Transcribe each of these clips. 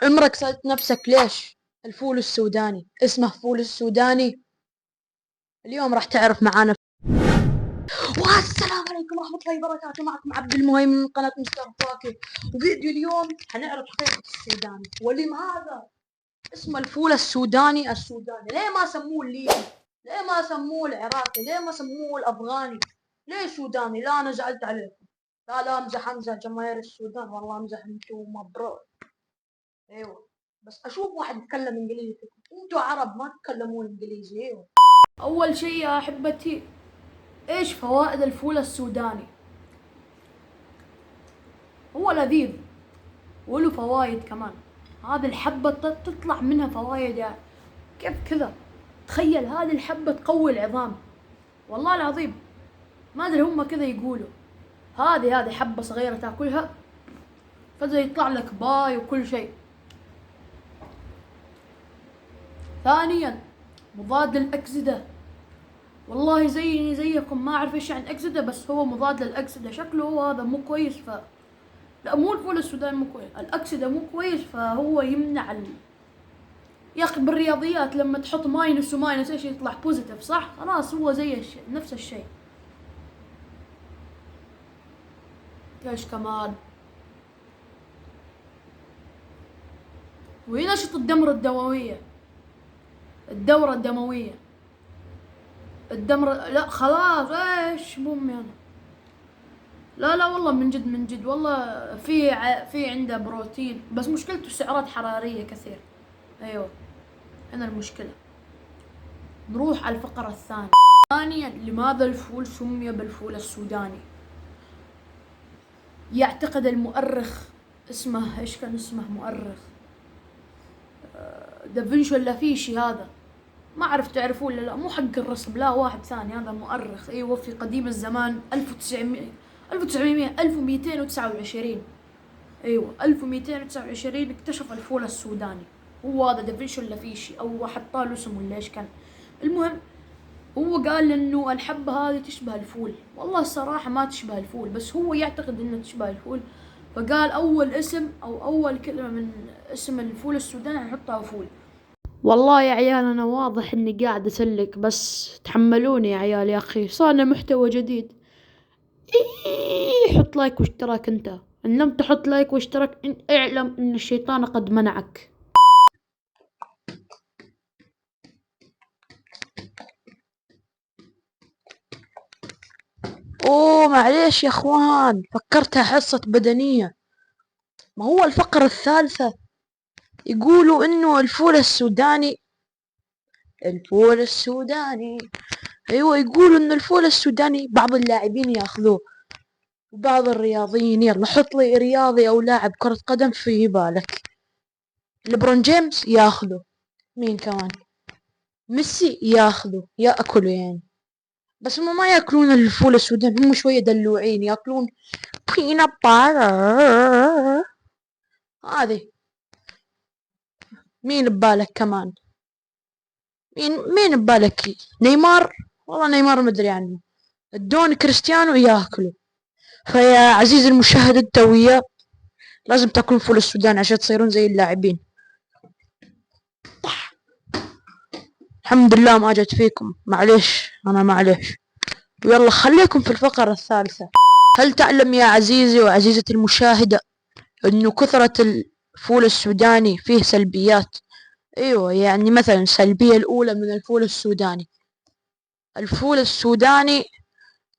عمرك سألت نفسك ليش الفول السوداني اسمه فول السوداني؟ اليوم راح تعرف معانا. والسلام عليكم ورحمة الله وبركاته، معكم عبد المهيمن من قناة مستر فواكه. وفيديو اليوم حنعرف حقيقة السوداني ولماذا اسمه الفول السوداني. ليه ما سموه الليبي؟ ليه ما سموه العراقي؟ ليه ما سموه الأفغاني؟ ليه سوداني؟ لا أنا زعلت عليكم. لا امزح جماهير السودان، والله امزح انتو مبروك. ايوه، بس اشوف واحد يتكلم انجليزي فيكم، انتوا عرب ما تتكلمون انجليزي. ايوه. أول شيء يا أحبتي، إيش فوائد الفول السوداني؟ هو لذيذ وله فوايد كمان. هذه الحبة تطلع منها فوايد يعني. كيف كذا؟ تخيل هذه الحبة تقوي العظام. والله العظيم ما أدري هم كذا يقولوا. هذه حبة صغيرة تاكلها فجأة يطلع لك باي وكل شيء. ثانيا، مضاد للأكسدة. والله زيني زيكم ما أعرف إيش يعني أكسدة، بس هو مضاد للأكسدة. شكله هو هذا مو كويس. لا، مو الفول السوداني مو كويس، الأكسدة مو كويس، فهو يمنع يا أخي بالرياضيات لما تحط ماينس وماينس إيش يطلع بوزيتيف، صح؟ خلاص هو زي الشيء، نفس الشيء. إيش كمان؟ وينشط الدورة الدموية. لا خلاص، إيش مو يعني. لا والله من جد من جد، والله في عنده بروتين، بس مشكلته سعرات حرارية كثير. أيوه، هنا المشكلة. نروح على الفقرة الثانية. ثانيا، لماذا الفول سمي بالفول السوداني؟ يعتقد المؤرخ، اسمه ايش كان اسمه مؤرخ، دافنشي ولا فيشي هذا، ما اعرف تعرفوه ولا لا، مو حق الرسم، لا واحد ثاني، هذا مؤرخ ايوه في قديم الزمان 1229. ايوه 1229 اكتشف الفول السوداني. هو هذا دافنشي ولا فيشي، او حطاله اسم ولا ايش كان. المهم، هو قال انه الحبة هذه تشبه الفول. والله الصراحة ما تشبه الفول، بس هو يعتقد انها تشبه الفول. فقال اول اسم او اول كلمة من اسم الفول السوداني نحطها فول. والله يا عيال انا واضح اني قاعد اسلك، بس تحملوني يا عيال، يا اخي صارنا محتوى جديد. حط لايك واشتراك انت. ان لم تحط لايك واشتراك اعلم ان الشيطان قد منعك. اوه معليش يا اخوان، فكرتها حصة بدنية. ما هو الفقرة الثالثة يقولوا انه الفول السوداني. ايوه، يقولوا انه الفول السوداني بعض اللاعبين ياخذوه وبعض الرياضيين. يلا حط لي رياضي او لاعب كرة قدم في بالك. ليبرون جيمس ياخذه. مين كمان؟ ميسي ياخذه ياكله يعني. بس هم ما ياكلون الفول السوداني، هم شوية دلوعين ياكلون بينات باتر. هذه. مين ببالك كمان؟ مين ببالك؟ نيمار. والله نيمار مدري عنه. الدون كريستيانو ياكله. فيا عزيزي المشاهد انت وياه لازم تاكلون فول السودان عشان تصيرون زي اللاعبين. الحمد لله ما جت فيكم، معليش انا معليش. ويلا خليكم في الفقرة الثالثة. هل تعلم يا عزيزي وعزيزتي المشاهدة انه كثرة الفول السوداني فيه سلبيات؟ ايوه، يعني مثلا السلبية الاولى من الفول السوداني. الفول السوداني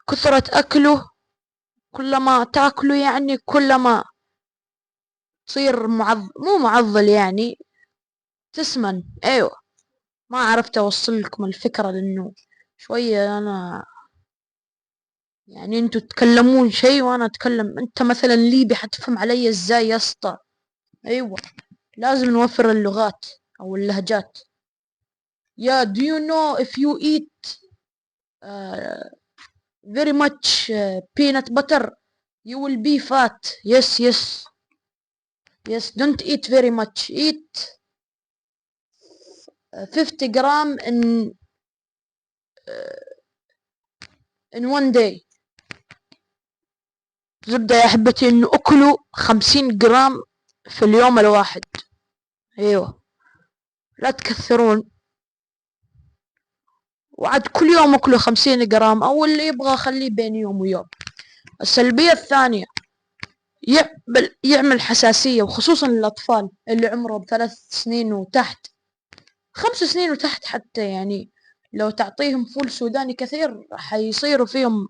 كثرة اكله، كلما تاكله يعني كلما تصير مو معضل يعني، تسمن. ايوه. ما عرفت اوصل لكم الفكرة لانه شوية انا يعني انتوا تتكلمون شيء وانا اتكلم، انت مثلا ليبي حتفهم علي ازاي يا اسطى؟ ايوه، لازم نوفر اللغات او اللهجات. Yeah, do you know if you eat uh, very much peanut butter you will be fat. Yes, don't eat very much. Eat 50 gram in one day. زبدة يا أحبتي إنه أكلوا 50 جرام في اليوم الواحد. ايوه، لا تكثرون، وعاد كل يوم اكلوا 50 جرام، او اللي يبغى خليه بين يوم ويوم. السلبية الثانية، يعمل حساسية، وخصوصا للأطفال اللي عمرهم 3 سنين وتحت، 5 سنين وتحت حتى. يعني لو تعطيهم فول سوداني كثير حيصيروا فيهم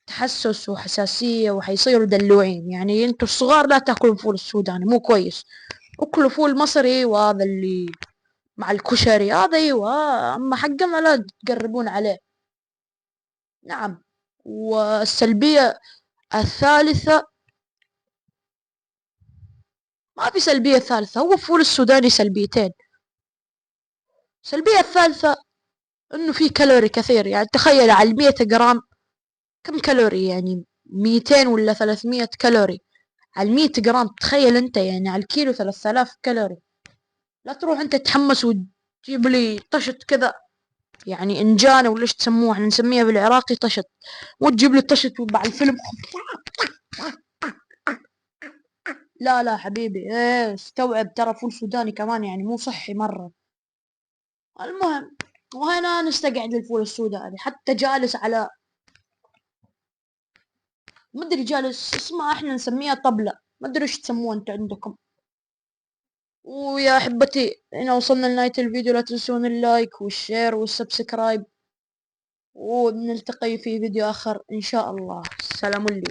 تحسس وحساسية، وحيصيروا دلوعين. يعني انتوا الصغار لا تاكلون فول السوداني، مو كويس. اكلوا فول مصري، وهذا اللي مع الكشري هذا، ايوه. اما حقنا لا تقربون عليه. نعم. والسلبية الثالثة، ما في سلبية ثالثة، هو الفول السوداني سلبيتين. السلبية الثالثة انه فيه كالوري كثير. يعني تخيل على 100 جرام كم كالوري، يعني 200 ولا 300 كالوري على 100 جرام. تخيل انت يعني على الكيلو 3000 كالوري. لا تروح انت تتحمس وتجيب لي طشت كذا، يعني انجانة ولا ايش تسموها، احنا نسميها بالعراقي طشت، وتجيب لي طشت بعد الفيلم. لا لا حبيبي، ايه استوعب، ترى فول سوداني كمان يعني مو صحي مرة. المهم، وهنا نستقعد للفول السوداني، حتى جالس على، مدري جالس اسمها، احنا نسميها طبلة، مدري ايش تسموها انت عندكم. ويا احبتي، هنا وصلنا لنهاية الفيديو. لا تنسون اللايك والشير والسبسكرايب، ونلتقي في فيديو اخر ان شاء الله. سلام لي.